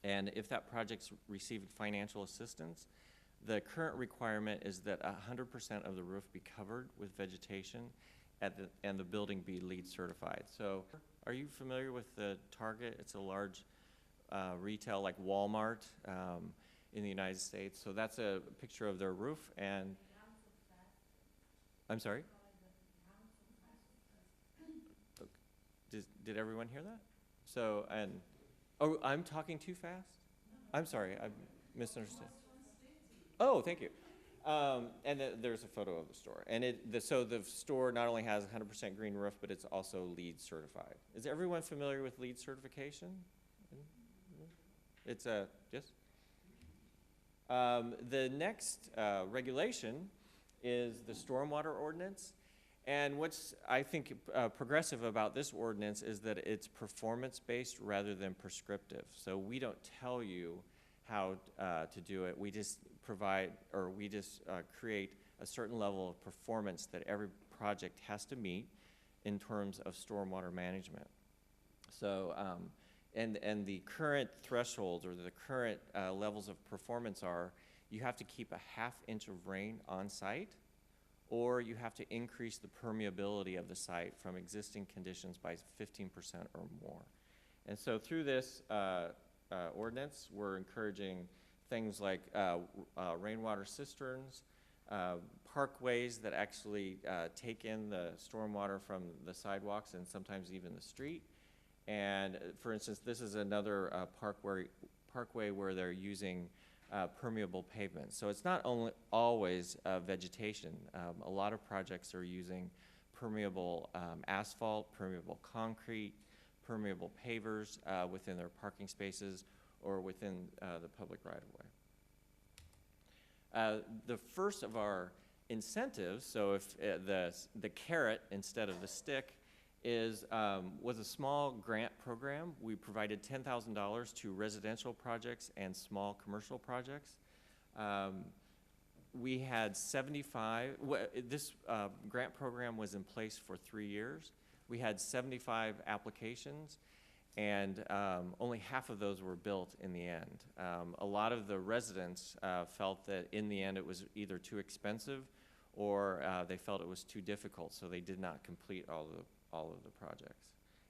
And if that project's receiving financial assistance, the current requirement is that 100% of the roof be covered with vegetation and the building be LEED certified. So are you familiar with the Target? It's a large retail like Walmart in the United States. So that's a picture of their roof. And I'm sorry? Did everyone hear that? So, oh, I'm talking too fast? I'm sorry, I misunderstood. Oh, thank you. And there's a photo of the store. And so the store not only has 100% green roof, but it's also LEED certified. Is everyone familiar with LEED certification? It's yes? The next regulation is the stormwater ordinance. And what's, I think, progressive about this ordinance is that it's performance-based rather than prescriptive. So we don't tell you how to do it. We just provide, or we just create a certain level of performance that every project has to meet in terms of stormwater management. So, and the current thresholds or the current levels of performance are, you have to keep a ½ inch of rain on site, or you have to increase the permeability of the site from existing conditions by 15% or more. And so through this ordinance, we're encouraging things like rainwater cisterns, parkways that actually take in the stormwater from the sidewalks and sometimes even the street. And for instance, this is another parkway where they're using permeable pavement. So it's not only always vegetation. A lot of projects are using permeable asphalt, permeable concrete, permeable pavers within their parking spaces or within the public right-of-way. The first of our incentives, so if the carrot instead of the stick, was a small grant program. We provided $10,000 to residential projects and small commercial projects. We had 75, this grant program was in place for 3 years. We had 75 applications, and only half of those were built in the end. A lot of the residents felt that in the end it was either too expensive or they felt it was too difficult, so they did not complete all of the projects.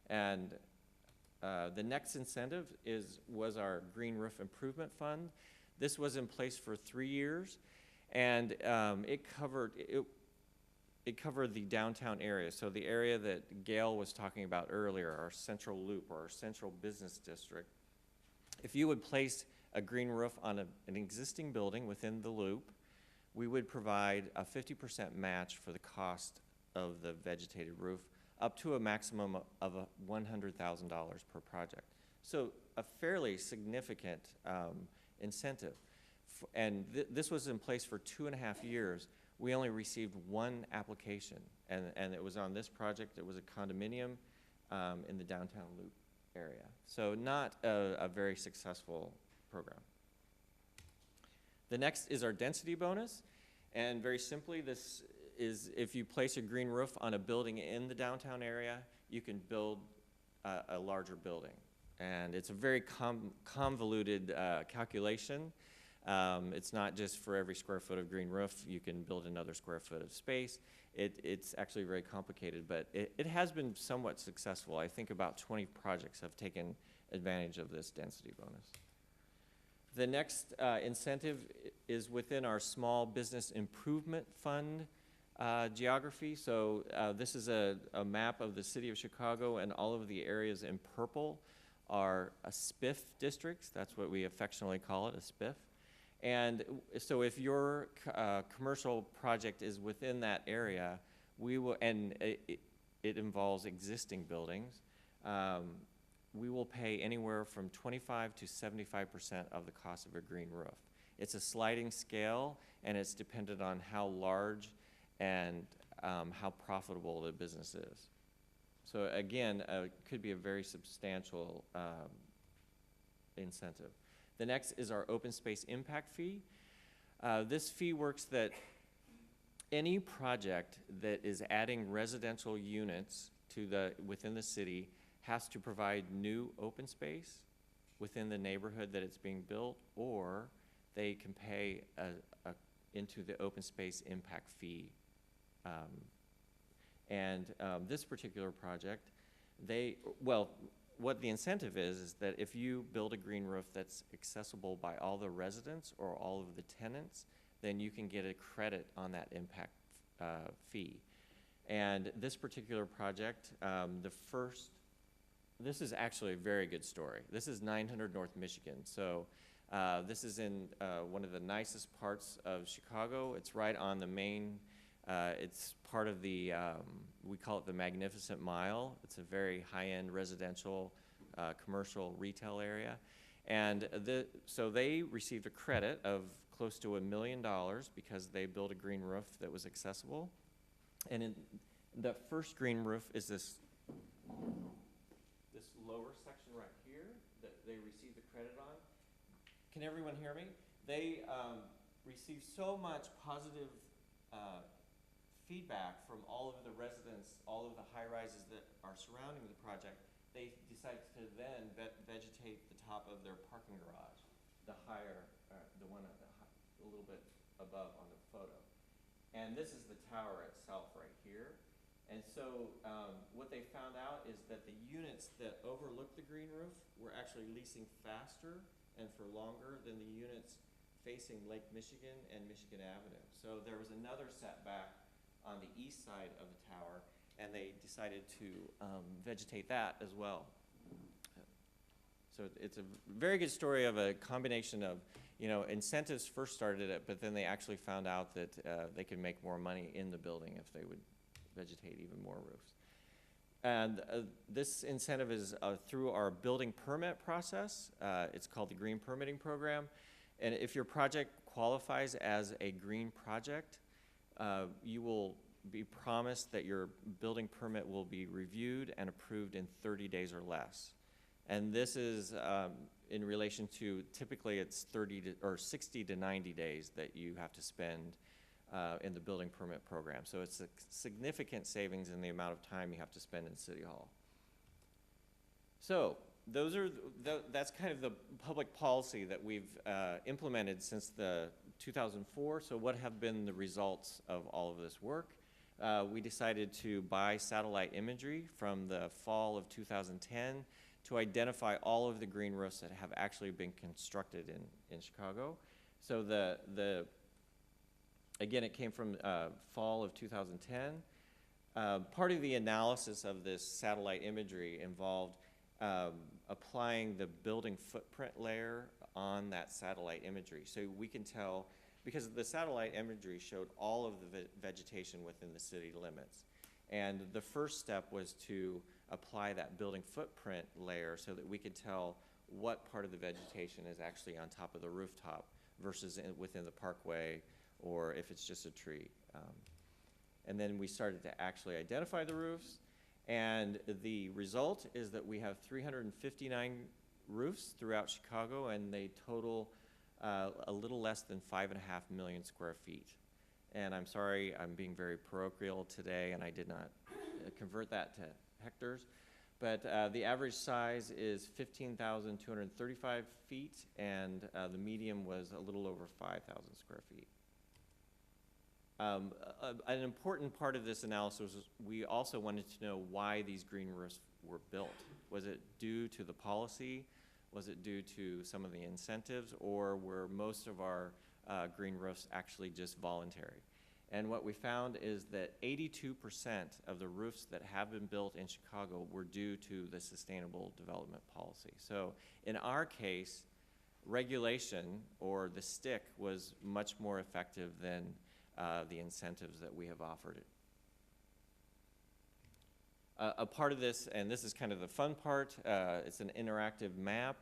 And the next incentive was our Green Roof Improvement Fund. This was in place for 3 years, and it covered the downtown area. So the area that Gail was talking about earlier, our central loop or our central business district. If you would place a green roof on an existing building within the loop, we would provide a 50% match for the cost of the vegetated roof, up to a maximum of $100,000 per project. So a fairly significant incentive. And this was in place for 2.5 years. We only received 1 application, and it was on this project. It was a condominium in the downtown loop area. So not a very successful program. The next is our density bonus, and very simply, this is if you place a green roof on a building in the downtown area, you can build a larger building. And it's a very convoluted calculation. It's not just for every square foot of green roof, you can build another square foot of space. It's actually very complicated, but it has been somewhat successful. I think about 20 projects have taken advantage of this density bonus. The next incentive is within our Small Business Improvement Fund geography. So this is a map of the city of Chicago, and all of the areas in purple are SPIF districts. That's what we affectionately call it, a SPIF. And so if your commercial project is within that area, we will, and it involves existing buildings, we will pay anywhere from 25 to 75% of the cost of a green roof. It's a sliding scale, and it's dependent on how large and how profitable the business is. So again, it could be a very substantial incentive. The next is our open space impact fee. This fee works that any project that is adding residential units to within the city has to provide new open space within the neighborhood that it's being built, or they can pay into the open space impact fee. This particular project, what the incentive is that if you build a green roof that's accessible by all the residents or all of the tenants, then you can get a credit on that impact fee. And this particular project, this is actually a very good story. This is 900 North Michigan. So this is in one of the nicest parts of Chicago. It's right on the main, it's part of the, we call it the Magnificent Mile. It's a very high-end residential, commercial retail area. And so they received a credit of close to $1 million because they built a green roof that was accessible. And in the first green roof is this lower section right here that they received the credit on. Can everyone hear me? They received so much positive feedback from all of the residents, all of the high-rises that are surrounding the project, they decided to then vegetate the top of their parking garage, the higher, the one at a little bit above on the photo. And this is the tower itself right here. And so what they found out is that the units that overlook the green roof were actually leasing faster and for longer than the units facing Lake Michigan and Michigan Avenue. So there was another setback on the east side of the tower, and they decided to vegetate that as well. So it's a very good story of a combination of, incentives first started it, but then they actually found out that they could make more money in the building if they would vegetate even more roofs. And this incentive is through our building permit process. It's called the Green Permitting Program. And if your project qualifies as a green project, you will be promised that your building permit will be reviewed and approved in 30 days or less. And this is in relation to, typically it's 60 to 90 days that you have to spend in the building permit program. So it's a significant savings in the amount of time you have to spend in City Hall. So that's kind of the public policy that we've implemented since the 2004. So what have been the results of all of this work? We decided to buy satellite imagery from the fall of 2010 to identify all of the green roofs that have actually been constructed in Chicago. So again, it came from fall of 2010. Part of the analysis of this satellite imagery involved applying the building footprint layer on that satellite imagery. So we can tell, because the satellite imagery showed all of the vegetation within the city limits. And the first step was to apply that building footprint layer so that we could tell what part of the vegetation is actually on top of the rooftop versus within the parkway, or if it's just a tree. And then we started to actually identify the roofs, and the result is that we have 359 roofs throughout Chicago, and they total a little less than 5.5 million square feet. And I'm sorry, I'm being very parochial today, and I did not convert that to hectares. But the average size is 15,235 feet, and the medium was a little over 5,000 square feet. An important part of this analysis was we also wanted to know why these green roofs were built. Was it due to the policy? Was it due to some of the incentives? Or were most of our green roofs actually just voluntary? And what we found is that 82% of the roofs that have been built in Chicago were due to the sustainable development policy. So in our case, regulation, or the stick, was much more effective than the incentives that we have offered it. A part of this, and this is kind of the fun part, it's an interactive map,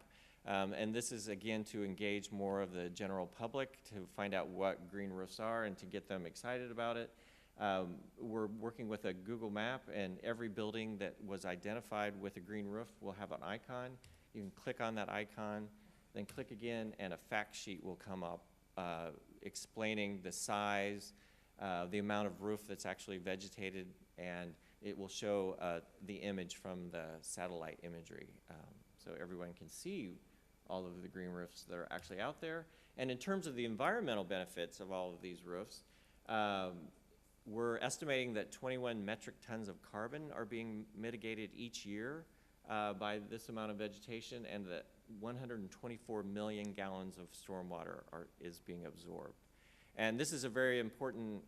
and this is again to engage more of the general public to find out what green roofs are and to get them excited about it. We're working with a Google map, and every building that was identified with a green roof will have an icon. You can click on that icon, then click again, and a fact sheet will come up explaining the size, the amount of roof that's actually vegetated, and it will show the image from the satellite imagery. So everyone can see all of the green roofs that are actually out there. And in terms of the environmental benefits of all of these roofs, we're estimating that 21 metric tons of carbon are being mitigated each year by this amount of vegetation, and that 124 million gallons of stormwater is being absorbed. And this is a very important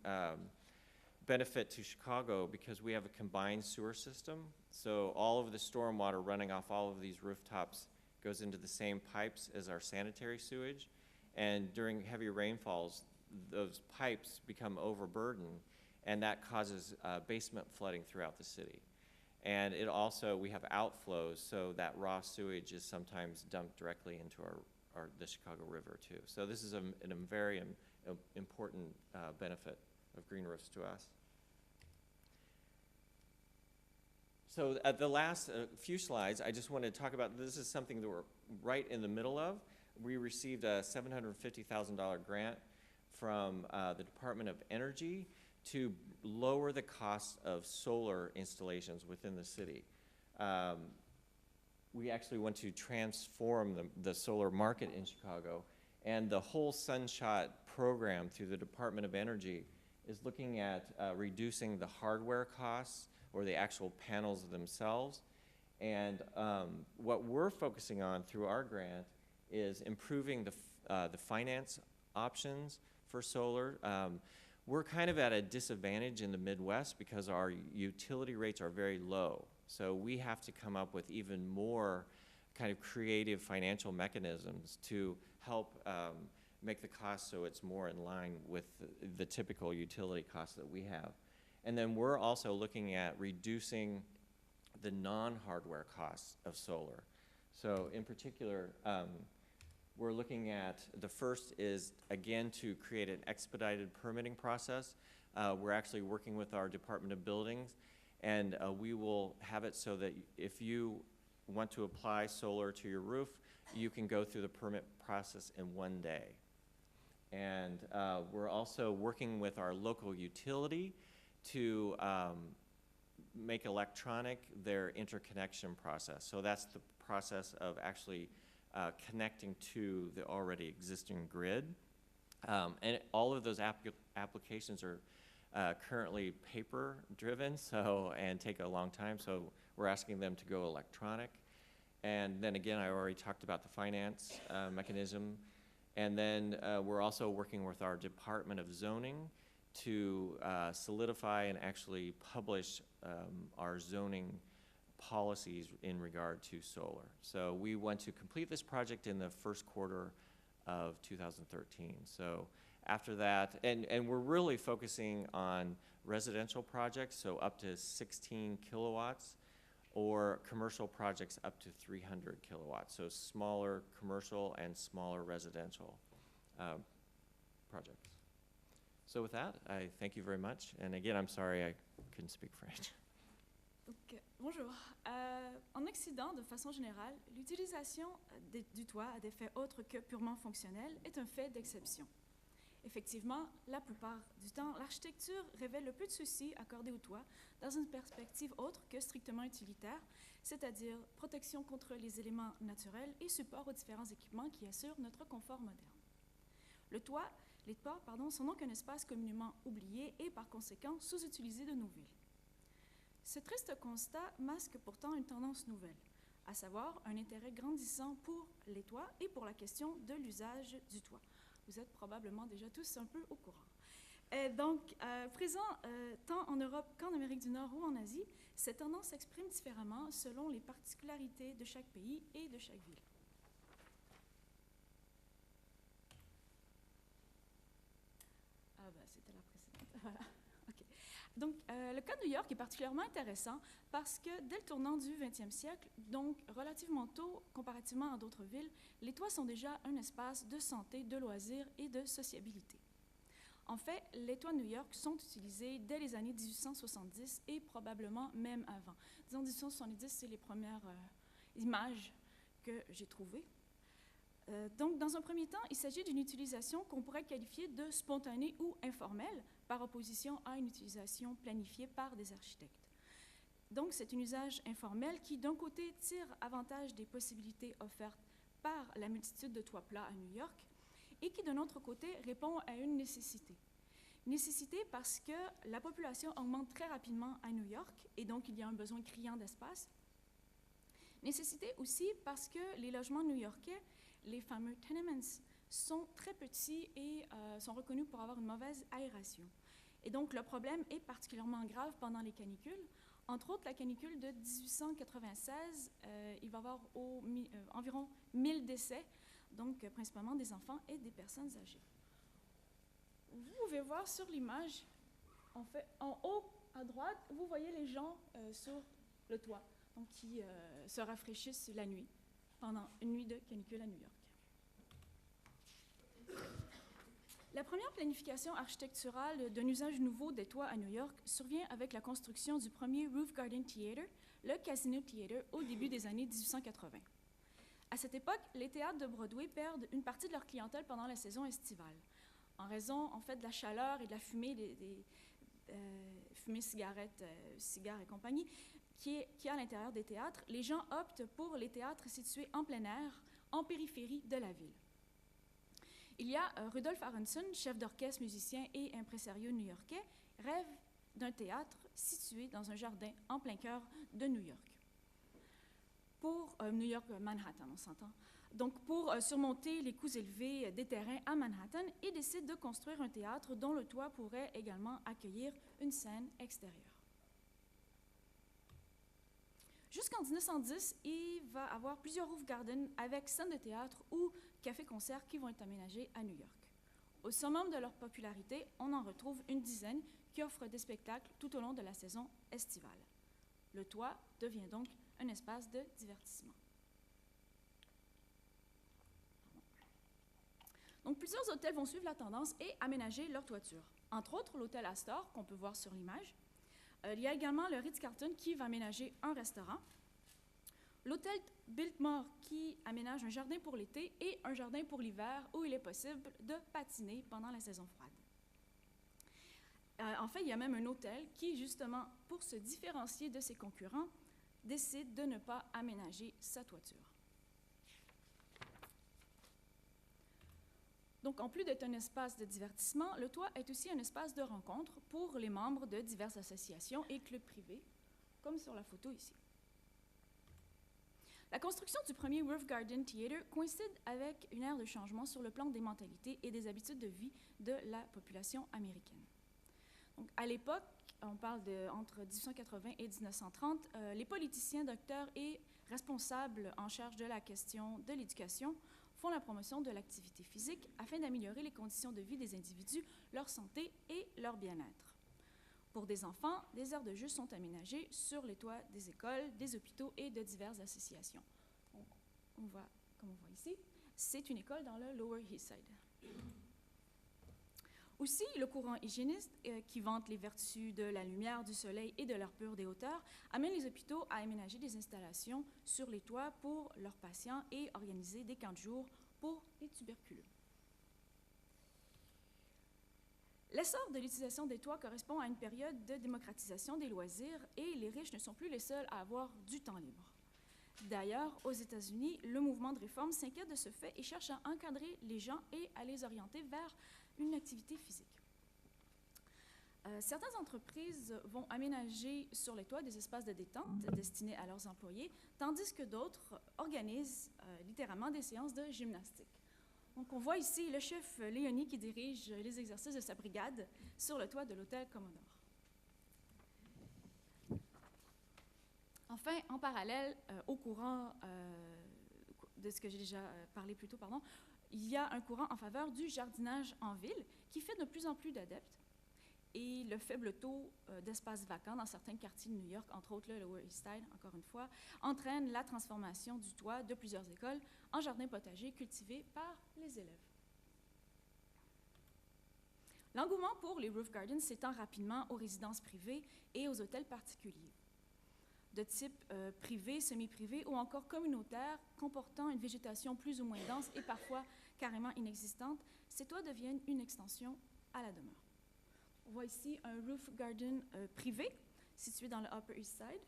benefit to Chicago because we have a combined sewer system. So all of the stormwater running off all of these rooftops goes into the same pipes as our sanitary sewage. And during heavy rainfalls, those pipes become overburdened, and that causes basement flooding throughout the city. And it also, we have outflows, so that raw sewage is sometimes dumped directly into the Chicago River too. So this is a very important benefit of green roofs to us. So at the last few slides, I just wanted to talk about, this is something that we're right in the middle of. We received a $750,000 grant from the Department of Energy to lower the cost of solar installations within the city. We actually want to transform the solar market in Chicago, and the whole Sunshot program through the Department of Energy is looking at reducing the hardware costs or the actual panels themselves. And what we're focusing on through our grant is improving the finance options for solar. We're kind of at a disadvantage in the Midwest because our utility rates are very low. So we have to come up with even more kind of creative financial mechanisms to help make the cost so it's more in line with the typical utility costs that we have. And then we're also looking at reducing the non-hardware costs of solar. So in particular, we're looking at, the first is, again, to create an expedited permitting process. We're actually working with our Department of Buildings, and we will have it so that if you want to apply solar to your roof, you can go through the permit process in 1 day. And we're also working with our local utility to make electronic their interconnection process. So that's the process of actually connecting to the already existing grid. And all of those applications are currently paper driven, and take a long time, so we're asking them to go electronic. And then again, I already talked about the finance mechanism. And then we're also working with our Department of Zoning to solidify and actually publish our zoning policies in regard to solar. So we want to complete this project in the first quarter of 2013. So after that, and we're really focusing on residential projects, so up to 16 kilowatts, or commercial projects up to 300 kilowatts. So smaller commercial and smaller residential projects. So with that, I thank you very much. And again, I'm sorry I couldn't speak French. Donc, bonjour. En Occident, de façon générale, l'utilisation du toit à des fins autres que purement fonctionnels est un fait d'exception. Effectivement, la plupart du temps, l'architecture révèle le peu de soucis accordés au toit dans une perspective autre que strictement utilitaire, c'est-à-dire protection contre les éléments naturels et support aux différents équipements qui assurent notre confort moderne. Les toits, sont donc un espace communément oublié et par conséquent sous-utilisé de nos villes. Ce triste constat masque pourtant une tendance nouvelle, à savoir un intérêt grandissant pour les toits et pour la question de l'usage du toit. Vous êtes probablement déjà tous un peu au courant. Présent tant en Europe qu'en Amérique du Nord ou en Asie, cette tendance s'exprime différemment selon les particularités de chaque pays et de chaque ville. Ah ben, c'était la précédente. Voilà. Okay. Donc, le cas de New York est particulièrement intéressant parce que dès le tournant du 20e siècle, donc relativement tôt comparativement à d'autres villes, les toits sont déjà un espace de santé, de loisirs et de sociabilité. En fait, les toits de New York sont utilisés dès les années 1870 et probablement même avant. Disons 1870, c'est les premières images que j'ai trouvées. Donc, dans un premier temps, il s'agit d'une utilisation qu'on pourrait qualifier de spontanée ou informelle, par opposition à une utilisation planifiée par des architectes. Donc, c'est un usage informel qui, d'un côté, tire avantage des possibilités offertes par la multitude de toits plats à New York et qui, d'un autre côté, répond à une nécessité. Nécessité parce que la population augmente très rapidement à New York et donc il y a un besoin criant d'espace. Nécessité aussi parce que les logements new-yorkais, les fameux tenements, sont très petits et sont reconnus pour avoir une mauvaise aération. Et donc le problème est particulièrement grave pendant les canicules. Entre autres, la canicule de 1896, il va y avoir environ 1000 décès, donc principalement des enfants et des personnes âgées. Vous pouvez voir sur l'image, en haut à droite, vous voyez les gens sur le toit, donc qui se rafraîchissent la nuit, pendant une nuit de canicule à New York. La première planification architecturale d'un usage nouveau des toits à New York survient avec la construction du premier Roof Garden Theatre, le Casino Theatre, au début des années 1880. À cette époque, les théâtres de Broadway perdent une partie de leur clientèle pendant la saison estivale, en raison en fait de la chaleur et de la fumée des fumées cigarettes, cigares et compagnie, qui est à l'intérieur des théâtres. Les gens optent pour les théâtres situés en plein air, en périphérie de la ville. Il y a Rudolph Aronson, chef d'orchestre, musicien et impresario new-yorkais, rêve d'un théâtre situé dans un jardin en plein cœur de New York. Pour New York, Manhattan, on s'entend. Donc, pour surmonter les coûts élevés des terrains à Manhattan, il décide de construire un théâtre dont le toit pourrait également accueillir une scène extérieure. Jusqu'en 1910, il va y avoir plusieurs roof gardens avec scènes de théâtre ou cafés-concerts qui vont être aménagés à New York. Au summum de leur popularité, on en retrouve une dizaine qui offrent des spectacles tout au long de la saison estivale. Le toit devient donc un espace de divertissement. Donc, plusieurs hôtels vont suivre la tendance et aménager leur toiture. Entre autres, l'hôtel Astor, qu'on peut voir sur l'image. Il y a également le Ritz-Carlton qui va aménager un restaurant. L'hôtel Biltmore qui aménage un jardin pour l'été et un jardin pour l'hiver où il est possible de patiner pendant la saison froide. En fait, il y a même un hôtel qui, justement, pour se différencier de ses concurrents, décide de ne pas aménager sa toiture. Donc, en plus d'être un espace de divertissement, le toit est aussi un espace de rencontre pour les membres de diverses associations et clubs privés, comme sur la photo ici. La construction du premier Roof Garden Theatre coïncide avec une ère de changement sur le plan des mentalités et des habitudes de vie de la population américaine. Donc, à l'époque, on parle entre 1880 et 1930, les politiciens, docteurs et responsables en charge de la question de l'éducation font la promotion de l'activité physique afin d'améliorer les conditions de vie des individus, leur santé et leur bien-être. Pour des enfants, des aires de jeu sont aménagées sur les toits des écoles, des hôpitaux et de diverses associations. Donc, comme on voit ici, c'est une école dans le Lower East Side. Aussi, le courant hygiéniste, qui vante les vertus de la lumière, du soleil et de l'air pur des hauteurs, amène les hôpitaux à aménager des installations sur les toits pour leurs patients et organiser des camps de jour pour les tuberculeux. L'essor de l'utilisation des toits correspond à une période de démocratisation des loisirs et les riches ne sont plus les seuls à avoir du temps libre. D'ailleurs, aux États-Unis, le mouvement de réforme s'inquiète de ce fait et cherche à encadrer les gens et à les orienter vers une activité physique. Certaines entreprises vont aménager sur les toits des espaces de détente destinés à leurs employés, tandis que d'autres organisent littéralement des séances de gymnastique. Donc, on voit ici le chef Léonie qui dirige les exercices de sa brigade sur le toit de l'hôtel Commodore. Enfin, en parallèle au courant de ce que j'ai déjà parlé plus tôt, il y a un courant en faveur du jardinage en ville qui fait de plus en plus d'adeptes. Et le faible taux d'espaces vacants dans certains quartiers de New York, entre autres le Lower East Side, encore une fois, entraîne la transformation du toit de plusieurs écoles en jardins potagers cultivés par les élèves. L'engouement pour les roof gardens s'étend rapidement aux résidences privées et aux hôtels particuliers, de type privé, semi-privé ou encore communautaire, comportant une végétation plus ou moins dense et parfois carrément inexistante. Ces toits deviennent une extension à la demeure. On voit ici un roof garden privé situé dans le Upper East Side.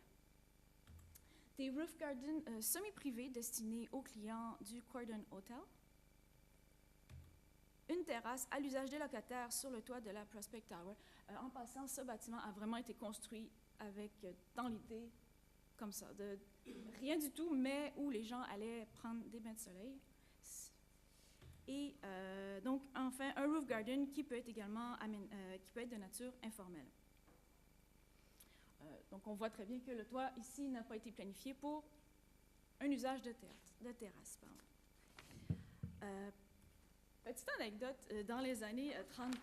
des roof gardens semi-privés destinés aux clients du Cordon Hotel, une terrasse à l'usage des locataires sur le toit de la Prospect Tower. En passant, ce bâtiment a vraiment été construit avec, dans l'idée, comme ça, de rien du tout, mais où les gens allaient prendre des bains de soleil. Et donc, enfin, un roof garden qui peut être également qui peut être de nature informelle. Donc, on voit très bien que le toit ici n'a pas été planifié pour un usage de terrasse. Petite anecdote, dans les années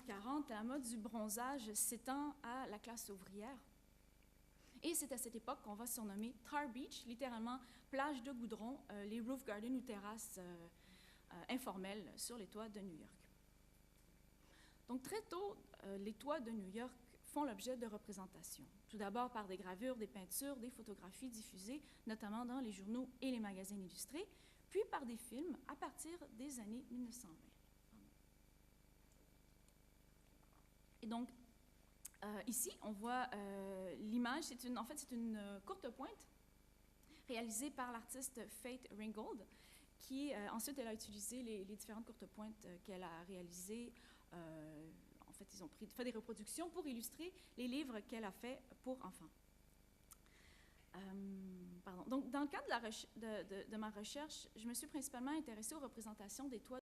30-40, la mode du bronzage s'étend à la classe ouvrière. Et c'est à cette époque qu'on va surnommer Tar Beach, littéralement plage de goudron, les roof gardens ou terrasses informelles sur les toits de New York. Donc très tôt, les toits de New York font l'objet de représentations. Tout d'abord par des gravures, des peintures, des photographies diffusées, notamment dans les journaux et les magazines illustrés, puis par des films à partir des années 1920. Et donc, ici, on voit l'image, c'est une courte pointe réalisée par l'artiste Faith Ringgold, qui ensuite elle a utilisé les différentes courtes pointes qu'elle a réalisées. En fait, ils ont fait des reproductions pour illustrer les livres qu'elle a faits pour enfants. Donc, dans le cadre de ma recherche, je me suis principalement intéressée aux représentations des toits